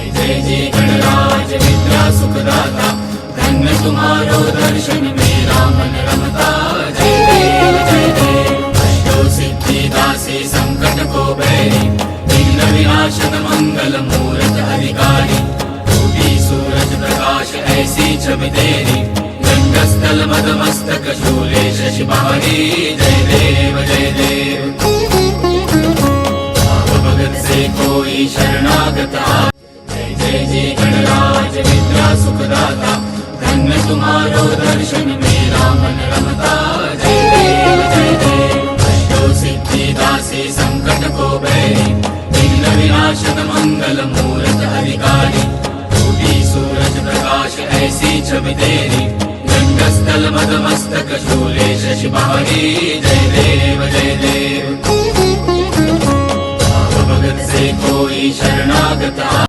जय जय गणराज विद्या सुखदाता, धन्य तुम्हारो दर्शन मेरा मन रमता। जय देव जय देव, अष्टो सिद्धि दासी संकट को बैरी, विघ्न विनाशन मंगल मूरत अधिकारी। टूटी सूरज प्रकाश ऐसी छवि तेरी, गंगस्थल मदमस्तक शूले शशि बहारी। जय देव जय देव, भाव भगत से कोई शरणागत आ। जय जय जय गणराज विद्या सुखदाता, धन्य तुम्हारो दर्शन मेरा मन रमता। जय देव जय देव, अष्टो सिद्धि दासी संकट को बैरी, विघ्न विनाशन मंगल मूरत अधिकारी। टूटी सूरज प्रकाश ऐसी छवि तेरी, गंगस्थल मदमस्तक शूले शशि बहारी। जय देव जय देव, भाव भगत से कोई शरणागत आ।